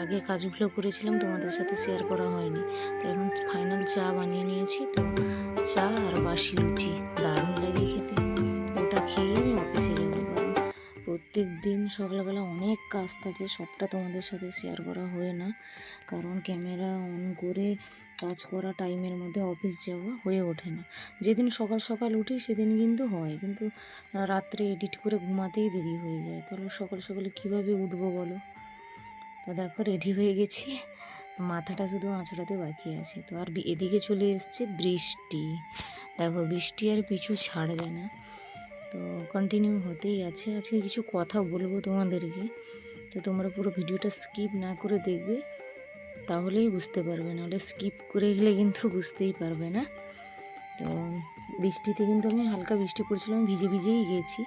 আগে কাজগুলো করেছিলাম তোমাদের সাথে শেয়ার করা হয়নি। তো এখন ফাইনাল চা বানিয়ে নিয়েছি, তো চা আর বাসি লুচি দারুণ লাগে খেতে। ওটা খেয়ে আমি অফিসে যাবো, কারণ প্রত্যেক দিন সকালবেলা অনেক কাজ থাকে, সবটা তোমাদের সাথে শেয়ার করা হয় না, কারণ ক্যামেরা অন করে কাজ করা টাইমের মধ্যে অফিস যাওয়া হয়ে ওঠে না। যেদিন সকাল সকাল উঠি সেদিন কিন্তু হয়, কিন্তু রাত্রে এডিট করে ঘুমাতেই দেরি হয়ে যায়। তাহলে সকাল সকালে কীভাবে উঠবো বলো? তো দেখো রেডি হয়ে গেছি, মাথাটা শুধু আঁচড়াতে বাকি আছে। তো আর এদিকে চলে এসছে বৃষ্টি, দেখো বৃষ্টি আর পিছু ছাড়বে না, তো কন্টিনিউ হতেই আছে। আজকে কিছু কথা বলবো তোমাদেরকে, তো তোমরা পুরো ভিডিওটা স্কিপ না করে দেখবে, তাহলেই বুঝতে পারবে, নাহলে স্কিপ করে গেলে কিন্তু বুঝতেই পারবে না। তো বৃষ্টিতে কিন্তু আমি হালকা বৃষ্টি পড়ছিলাম, ভিজে ভিজেই গেছি।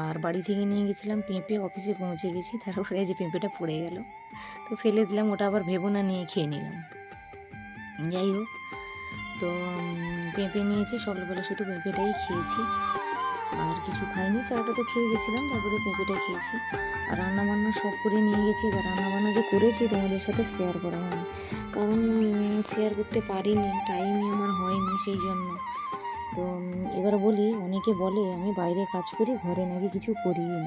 আর বাড়ি থেকে নিয়ে গেছিলাম পেঁপে, অফিসে পৌঁছে গেছি, তারপরে যে পেঁপেটা পড়ে গেল, তো ফেলে দিলাম, ওটা আবার ভেবো না নিয়ে খেয়ে নিলাম। যাই হোক, তো পেঁপে নিয়েছি, সকালবেলা শুধু পেঁপেটাই খেয়েছি, আর কিছু খাইনি। চাটা তো খেয়ে গেছিলাম, তারপরে পেঁপেটা খেয়েছি। আর রান্নাবান্না সব করে নিয়ে গেছি। এবার রান্নাবান্না যে করেছি তোমাদের সাথে শেয়ার করা হয়নি, কারণ শেয়ার করতে পারিনি, টাইমই আমার হয়নি সেই জন্য। তো এবার বলি, অনেকে বলে আমি বাইরে কাজ করি, ঘরে নাকি কিছু করি না।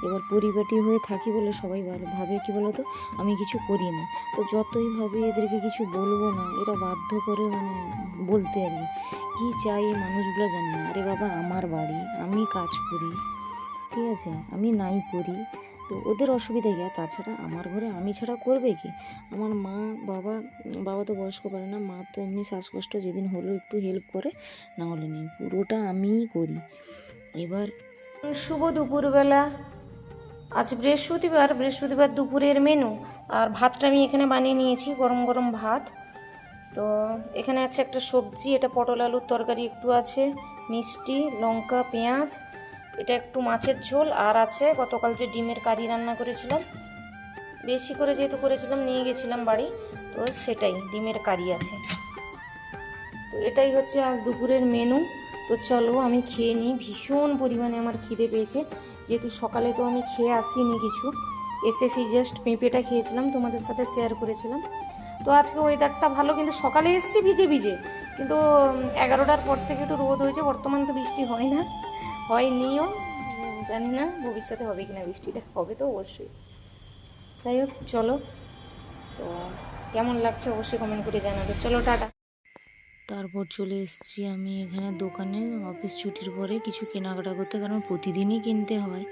এবার পরিপাটি হয়ে থাকি বলে সবাই ভাবে কি বলো তো, আমি কিছু করি না। তো যতই ভাবে এদেরকে কিছু বলবো না, এরা বাধ্য করে বলতে আর কি চাই এই মানুষগুলো জানি না। আরে বাবা, আমার বাড়ি, আমি কাজ করি, ঠিক আছে, আমি নাই করি, তো ওদের অসুবিধা কি? তাছাড়া আমার ঘরে আমি ছাড়া করবে কি? আমার মা, বাবা তো বয়স্ক পারে না, মা তো এমনি শ্বাসকষ্ট, যেদিন হলো একটু হেল্প করে, না হলে নেই, পুরোটা আমিই করি। এবার শুভ দুপুরবেলা। আজ বৃহস্পতিবার দুপুরের মেনু আর ভাতটা আমি এখানে বানিয়ে নিয়েছি, গরম গরম ভাত। তো এখানে আছে একটা সবজি, এটা পটল আলুর তরকারি একটু আছে, মিষ্টি, লঙ্কা, পেঁয়াজ, এটা একটু মাছের ঝোল, আর আছে গতকাল যে ডিমের কারি রান্না করেছিলাম, বেশি করে যেহেতু করেছিলাম নিয়ে গেছিলাম বাড়ি, তো সেটাই ডিমের কারি আছে। তো এটাই হচ্ছে আজ দুপুরের মেনু। তো চলো আমি খেয়ে নিই, ভীষণ পরিমাণে আমার খিদে পেয়েছে, যেহেতু সকালে তো আমি খেয়ে আসিনি কিছু, এসেছি জাস্ট পেঁপেটা খেয়েছিলাম, তোমাদের সাথে শেয়ার করেছিলাম। তো আজকে ওয়েদারটা ভালো, কিন্তু সকালে এসছি ভিজে ভিজে, কিন্তু 11টার পর থেকে একটু রোদ হয়েছে। বর্তমান তো বৃষ্টি হয় না, হয়নিও, জানি না ভবিষ্যতে হবে কিনা, বৃষ্টিটা হবে তো অবশ্যই। যাই হোক চলো, তো কেমন লাগছে অবশ্যই কমেন্ট করে জানাবে। চলো টাটা। তারপর চলে এসেছি আমি এখানে দোকানে, অফিস ছুটির পরে কিছু কেনাকাটা করতে, কারণ প্রতিদিনই কিনতে হয়।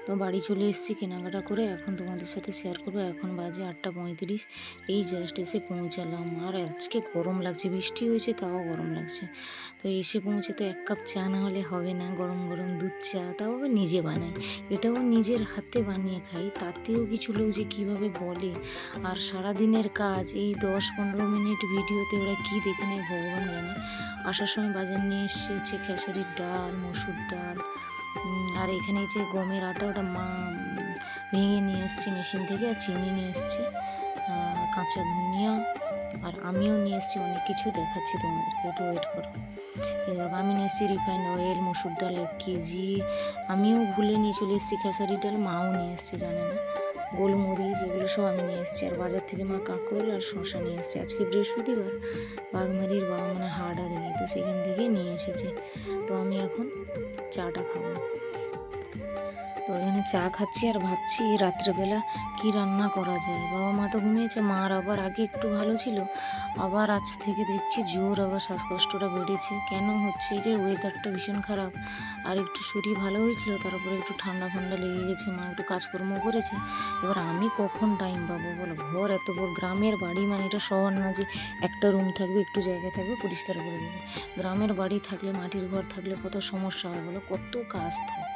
তো বাড়ি চলে এসেছি কেনাকাটা করে, এখন তোমাদের সাথে শেয়ার করবো। এখন বাজে 8:35, এই জাস্ট এসে পৌঁছালাম। আর আজকে গরম লাগছে, বৃষ্টি হয়েছে তাও গরম লাগছে। তো এসে পৌঁছে তো 1 কাপ চা না হলে হবে না, গরম গরম দুধ চা, তাও আবার নিজে বানাই, এটাও নিজের হাতে বানিয়ে খাই। তাতেও কিছু লোক যে কীভাবে বলে, আর সারাদিনের কাজ এই 10-15 মিনিট ভিডিওতে ওরা কী দেখে নেয় ভগবান জানে। আসার সময় বাজার নিয়ে এসছে হচ্ছে খেসারির ডাল, মসুর ডাল, আর এখানে যে গমের আটা, ওটা মা ভেঙে নিয়ে এসছে মেশিন থেকে, আর চিনি নিয়ে এসছে, কাঁচা ধনিয়া, আর আমিও নিয়ে এসেছি অনেক কিছু, দেখাচ্ছি তোমাদেরকে, একটু ওয়েট করো। এবার আমি নিয়ে এসেছি রিফাইন্ড অয়েল, মসুর ডাল 1 কেজি, আমিও ভুলে নিয়ে চলে এসেছি খেসারি ডাল, মাও নিয়ে এসছে জানে না, গোলমরিচ, এগুলো সব আমি নিয়ে এসেছি। আর বাজার থেকে মা কাঁকরোল আর শশা নিয়ে এসেছে, আজকে বৃহস্পতিবার, বাঘমারির হাট আর তো সেখান থেকে নিয়ে এসেছে। তো আমি এখন চাটা খাবো। তো এখানে চা খাচ্ছি আর ভাবছি রাত্রেবেলা কি রান্না করা যায়। বাবা মা তো ঘুমিয়েছে, মার আবার আগে একটু ভালো ছিল, আবার আজ থেকে দেখছি জোর আবার শ্বাসকষ্টটা বেড়েছে। কেন হচ্ছে? এই যে ওয়েদারটা ভীষণ খারাপ, আর একটু শরীর ভালো হয়েছিল, তারপরে একটু ঠান্ডা ফান্ডা লেগে গেছে, মা একটু কাজকর্ম করেছে। এবার আমি কখন টাইম পাবো বলো? ঘর এত বড়, গ্রামের বাড়ি, মানে এটা শহর না যে একটা রুম থাকবে, একটু জায়গা থাকবে, পরিষ্কার করে দেবে। গ্রামের বাড়ি থাকলে, মাটির ঘর থাকলে কত সমস্যা হয় বলো, কত কাজ থাকে।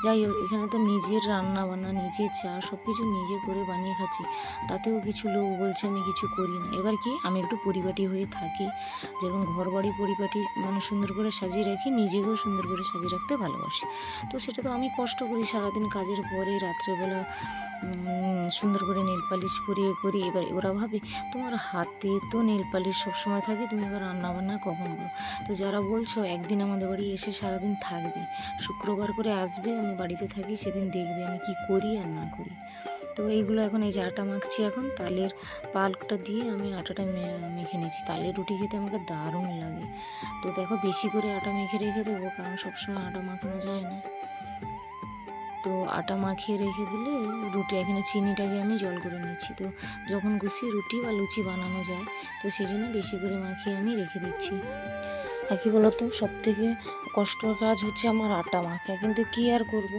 যাই হোক, এখানে তো নিজের রান্না বান্না, নিজের চা, সব কিছু নিজে করে বানিয়ে খাচ্ছি, তাতেও কিছু লোক বলছে আমি কিছু করি না। এবার কি, আমি একটু পরিপাটি হয়ে থাকি, যেরকম ঘর বাড়ি পরিপাটি মানে সুন্দর করে সাজিয়ে রাখি, নিজেকেও সুন্দর করে সাজিয়ে রাখতে ভালোবাসি। তো সেটা তো আমি কষ্ট করি সারাদিন কাজের পরে, রাত্রেবেলা সুন্দর করে নেল পালিশ পরিয়ে করি। এবার ওরা ভাবে তোমার হাতে তো নেল পালিশ সবসময় থাকে, তুমি এবার রান্নাবান্না কখন করো? তো যারা বলছো একদিন আমাদের বাড়ি এসে সারাদিন থাকবে, শুক্রবার করে আসবে, আমি বাড়িতে থাকি, সেদিন দেখবে আমি কি করি আর না করি। তো তো এইগুলো এখন এই যে আটা মাখছি, এখন তালের পাল্পটা দিয়ে আমি আটাটা মেখে নিচ্ছি। তালের রুটি খেতে আমাকে দারুণ লাগে। তো দেখো বেশি করে আটা মেখে রেখে দেবো, কারণ সবসময় আটা মাখানো যায় না। তো আটা মাখিয়ে রেখে দিলে রুটি, এখানে চিনিটাকে আমি জল করে নিচ্ছি। তো যখন খুশি রুটি বা লুচি বানানো যায়, তো সেই জন্য বেশি করে মাখিয়ে আমি রেখে দিচ্ছি। আর কী বলতো, সবথেকে কষ্টর কাজ হচ্ছে আমার আটা মাখা, কিন্তু কি আর করব।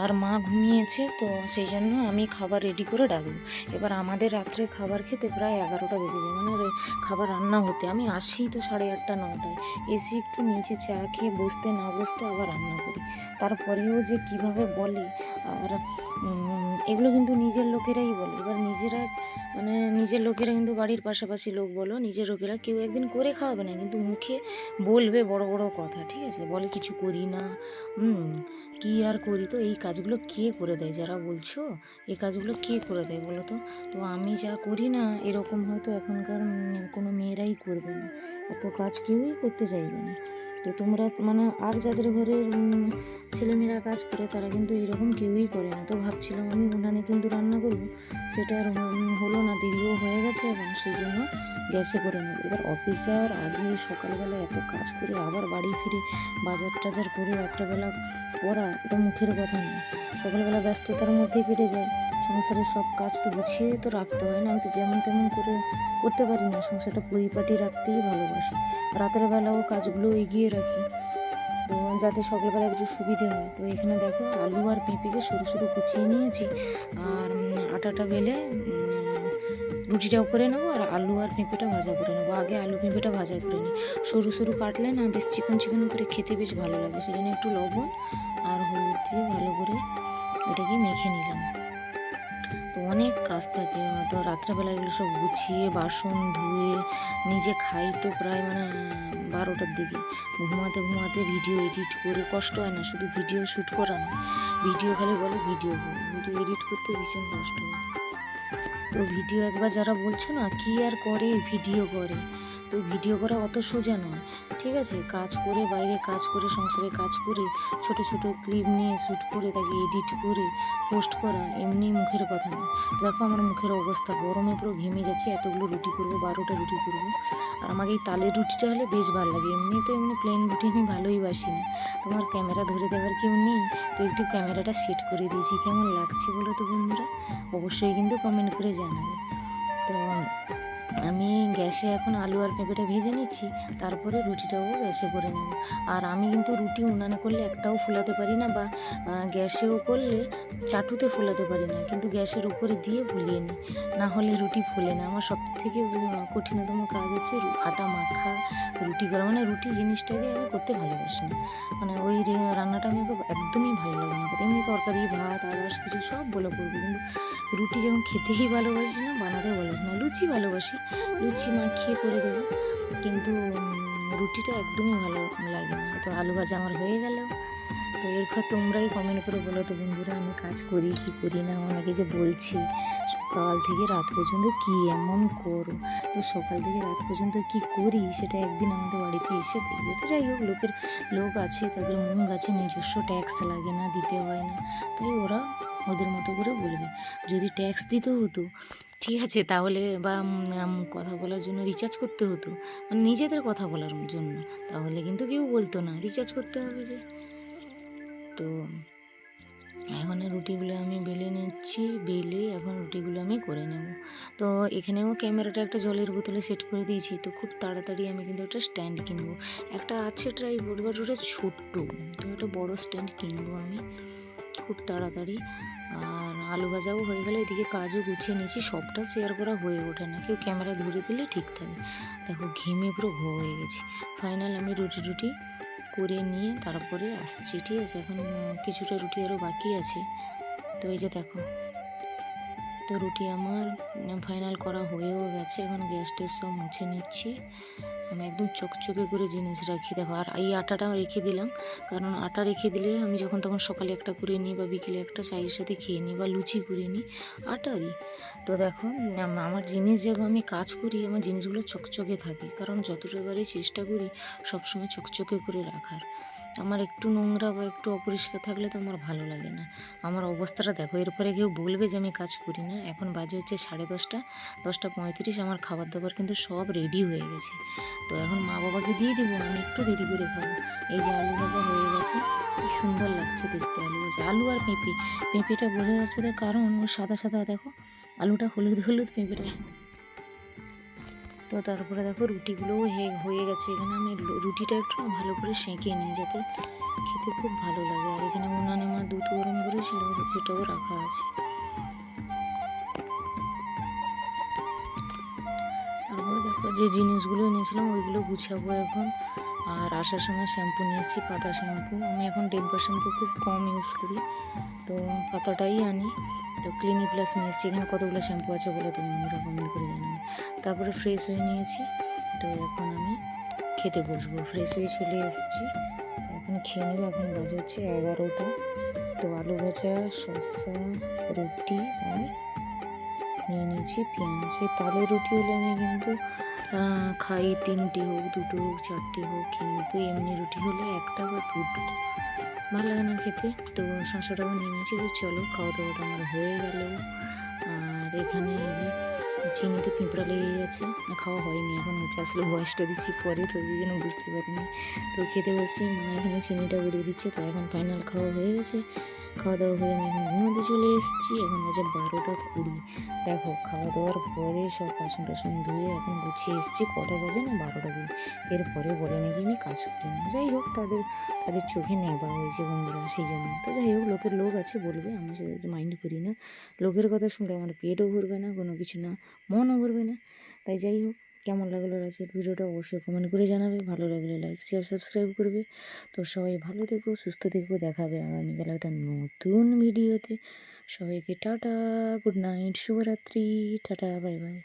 আর মা ঘুমিয়েছে, তো সেই জন্য আমি খাবার রেডি করে ডাকবো। এবার আমাদের রাত্রে খাবার খেতে প্রায় 11টা বেজে যায়, মানে খাবার রান্না হতে আমি আসি তো 8:30 9টায়, এসে একটু নিচে চা খেয়ে বসতে না বসতে আবার রান্না করি। তারপরেও যে কিভাবে বলে, আর এগুলো কিন্তু নিজের লোকেরাই বলে। এবার নিজেরা, মানে নিজের লোকেরা কিন্তু বাড়ির পাশাপাশি লোক বলো, নিজের লোকেরা কেউ একদিন করে খাওয়াবে না, কিন্তু মুখে বলবে বড় বড় কথা, ঠিক আছে, বলে কিছু করি না। কি আর করি, তো এই কাজগুলো কে করে দেয়? যারা বলছো এই কাজগুলো কে করে দেয় বলো তো? তো আমি যা করি না, এরকম হয়তো এখনকার কোনো মেয়েরাই করবে না, এত কাজ কেউই করতে চাইবে না। তো তোমরা মানে আর যাদের ঘরের ছেলেমেয়েরা কাজ করে, তারা কিন্তু এরকম কেউই করে না। তো ভাবছিলাম আমি উনানে কিন্তু রান্না করবো, সেটা আর হলো না, দেরিও হয়ে গেছে এখন, সেই জন্য গ্যাসে করে নেবো। এবার অফিস যাওয়ার আগে সকালবেলা এত কাজ করে আবার বাড়ি ফিরে বাজার টাজার করে রাত্রেবেলা করা, এটা মুখের কথা না। সকালবেলা ব্যস্ততার মধ্যে কেটে যায়, সংসারের সব কাজ তো গুছিয়ে তো রাখতে হয় না। আমি তো যেমন তেমন করে করতে পারি না, সংসারটা পরিপাটি রাখতেই ভালোবাসি। রাতের বেলাও কাজগুলো এগিয়ে রাখি, তো যাতে সকালবেলা একটু সুবিধে হয়। তো এখানে দেখো আলু আর পেঁপেকে সরু সরু কুচিয়ে নিয়েছি, আর আটাটা বেলে রুটিটাও করে নেবো, আর আলু আর পেঁপেটা ভাজা করে নেবো। আগে আলু পেঁপেটা ভাজা করে নিই, সরু সরু কাটলে না বেশ চিকন চিকন করে খেতে বেশ ভালো লাগে। সেই জন্য একটু লবণ আর হলুদ দিয়ে ভালো করে এটাকে মেখে নিলাম। তো অনেক কাজ থাকে, তো রাত্রেবেলা এগুলো সব গুছিয়ে বাসন ধুয়ে নিজে খাই তো প্রায় মানে 12টার দিকে। ঘুমাতে ঘুমাতে ভিডিও এডিট করে, কষ্ট হয় না শুধু ভিডিও শ্যুট করা না, ভিডিও খালি বলে ভিডিও এডিট করতে ভীষণ কষ্ট হয়। তো ভিডিও একবার যারা বলছো না কি আর করে ভিডিও করে, তো ভিডিও করা অত সোজা নয়, ঠিক আছে। কাজ করে, বাইরে কাজ করে, সংসারে কাজ করে, ছোট ছোট ক্লিপ নিয়ে শ্যুট করে তাকে এডিট করে পোস্ট করা এমনি মুখের কথা না। দেখো আমার মুখের অবস্থা, গরমে পুরো ঘেমে যাচ্ছে। এতগুলো রুটি করবো, 12টা রুটি করবো। আর আমাকে এই তালের রুটিটা হলে বেশ ভালো লাগে, এমনি তো এমনি প্লেন রুটি আমি ভালোই বাসি না। তোমার ক্যামেরা ধরে দেওয়ার কেউ নেই, তো একটু ক্যামেরাটা সেট করে দিয়েছি। কেমন লাগছে বলো তো বন্ধুরা? অবশ্যই কিন্তু কমেন্ট করে জানাবে। তো আমি গ্যাসে এখন আলু আর পেঁপেটা ভেজে নিচ্ছি, তারপরে রুটিটাও গ্যাসে করে নেব। আর আমি কিন্তু রুটি উনানে করলে একটাও ফোলাতে পারি না, বা গ্যাসেও করলে চাটুতে ফোলাতে পারি না, কিন্তু গ্যাসের উপরে দিয়ে ফুলিয়ে নিই, না হলে রুটি ফোলে না। আমার সব থেকে কঠিনতম কাজ হচ্ছে আটা মাখা, রুটি করা। মানে রুটি জিনিসটাকে আমি করতে ভালোবাসি না, মানে ওই রান্নাটা আমি একদমই ভালো লাগে না। এমনি তরকারি ভাত আদার্স কিছু সব বলে করবো, কিন্তু রুটি যখন খেতেই ভালোবাসি না, বানাতেও ভালোবাসি না। লুচি ভালোবাসি, লুচি মাখিয়ে করে দেবো, কিন্তু রুটিটা একদমই ভালো লাগে না। তো আলু ভাজা আমার হয়ে গেল। তো এরপর তোমরাই কমেন্ট করে বলো তো বন্ধুরা, আমি কাজ করি কি করি না। অনেকে যে বলছি সকাল থেকে রাত পর্যন্ত কি এমন করো, তো সকাল থেকে রাত পর্যন্ত কি করি সেটা একদিন আমাদের বাড়িতে এসে দেখবে। তো যাই হোক, লোক আছে, তাদের মুখ আছে, নিজস্ব ট্যাক্স লাগে না, দিতে হয় না, তাই ওরা ওদের মতো করে বলবে। যদি ট্যাক্স দিতে হতো, ঠিক আছে, তাহলে বা কথা বলার জন্য রিচার্জ করতে হতো, মানে নিজেদের কথা বলার জন্য, তাহলে কিন্তু কেউ বলতো না রিচার্জ করতে হবে যে। তো এখন রুটিগুলো আমি বেলে নিচ্ছি, বেলে এখন রুটিগুলো আমি করে নেব। তো এখানেও ক্যামেরাটা একটা জলের বোতলে সেট করে দিয়েছি। তো খুব তাড়াতাড়ি আমি কিন্তু একটা স্ট্যান্ড কিনবো। একটা আছে ট্রাইপড, বাট ওটা ছোট্ট, তো একটা বড় স্ট্যান্ড কিনবো আমি খুব তাড়াতাড়ি। আর আলু ভাজাও হয়ে গেলে এদিকে কাজও গুছিয়ে নিয়েছি। সবটা শেয়ার করা হয়ে ওঠে না, কেউ ক্যামেরা ধরে দিলে ঠিক থাকে। দেখো ঘেমে পুরো হয়ে গেছি। ফাইনাল আমি রুটি করে নিয়ে তারপরে আসছি, ঠিক আছে। এখন কিছুটা রুটি আরও বাকি আছে, তো এই যে দেখো, তো রুটি আমার ফাইনাল করা হয়েও গেছে। এখন গ্যাস ট্যাস সব মুছে নিচ্ছি। আমি একদম চকচকে করে জিনিস রাখি, দেখো। আর এই আটাটা রেখে দিলাম, কারণ আটা রেখে দিলে আমি যখন তখন সকালে একটা করে নিই, বা বিকেলে একটা চায়ের সাথে খেয়ে নিই, বা লুচি করে নিই আটারই। তো দেখো আমার জিনিস যখন আমি কাজ করি, আমার জিনিসগুলো চকচকে থাকে, কারণ যতটাবারই চেষ্টা করি সবসময় চকচকে করে রাখার। আমার একটু নোংরা বা একটু অপরিষ্কার থাকলে তো আমার ভালো লাগে না। আমার অবস্থাটা দেখো, এরপরে কেউ বলবে যে আমি কাজ করি না। এখন বাজে হচ্ছে 10:30, 10:35। আমার খাবার দাবার কিন্তু সব রেডি হয়ে গেছে। তো এখন মা বাবাকে দিয়ে দিব, আমি একটু দেরি করে খাবো। এই যে আলু ভাজা হয়ে গেছে, খুব সুন্দর লাগছে দেখতে আলু ভাজা। আলু আর পেঁপে, পেঁপেটা বোঝা যাচ্ছে তার কারণ ও সাদা সাদা, দেখো আলুটা হলুদ হলুদ, পেঁপেটা। তো তারপরে দেখো রুটিগুলোও হয়ে গেছে। এখানে আমি রুটিটা একটু ভালো করে সেঁকে নিই, যাতে খেতে খুব ভালো লাগে। আর এখানে উনানে মা দুধ গরম করেছিল, রুটিটাও রাখা আছে। তারপরে দেখো যে জিনিসগুলো এনেছিলাম ওইগুলো গুছাবো এখন। আর আসার সময় শ্যাম্পু নিয়ে এসেছি, পাতা শ্যাম্পু। আমি এখন ডেব্বা শ্যাম্পু খুব কম ইউজ করি, তো পাতাটাই আনি। তো ক্লিনিক প্লাস নিয়ে এসেছি। এখানে কতগুলো শ্যাম্পু আছে বলে তুমি আমরা কমেন্ট করে জানাবে। তারপরে ফ্রেশ হয়ে নিয়েছি, তো এখন আমি খেতে বসবো। ফ্রেশ হয়ে চলে এসেছি, এখন খেয়ে নেবো। এখন বাজে হচ্ছে 11টা। তো আলু ভাজা, শসা, রুটি আর নিয়ে নিয়েছি পেঁয়াজ। এই তালের রুটি হলে আমি কিন্তু খাই, 3টে হোক, 2টো হোক, 4টে হোক। কিন্তু এমনি রুটি হলে 1টা বা 2টো, ভালো লাগে না খেতে। তো শসাটাও নিয়ে নিয়েছি। তো চলো, খাওয়া দাওয়াটা আমার হয়ে গেল। আর এখানে এই যে চিনিতে পিঁপড়া লেগে গেছে, না খাওয়া হয়নি এখন, হচ্ছে আসলে বয়সটা দিচ্ছি পরে, তো ওই জন্য বুঝতে পারিনি। তো খেতে বসছি, মা এখানে চিনিটা উড়িয়ে দিচ্ছে। তো এখন ফাইনাল খাওয়া হয়ে গেছে। খাওয়া দাওয়া হয়ে আমি এখন ঘুমাতে চলে এসেছি। এখন বাজে 12টা 20। দেখো খাওয়া দাওয়ার পরে সব বাসন টাসন ধুয়ে এখন গুছিয়ে এসেছি। কটা বাজে না, 12টা 20। এরপরে বলে নাকি আমি কাজ করি না। যাই হোক, তাদের চোখে নেবা হয়েছে বন্ধুরা, সেই জন্য। তো যাই হোক, লোক আছে বলবে, আমি সেটা মাইন্ড করি না। লোকের কথা শুনলে আমার পেটও ভরবে না, কোনো কিছু না, মনও ভরবে না। তাই যাই হোক, কেমন লাগলো আজকের ভিডিওটা অবশ্যই কমেন্ট করে জানাবে। ভালো লাগলে লাইক শেয়ার সাবস্ক্রাইব করবে। তো সবাই ভালো থেকো, সুস্থ থেকো। দেখাবে আগামীকাল একটা নতুন ভিডিওতে। সবাইকে টাটা, গুড নাইট, শুভরাত্রি, টাটা, বাই বাই।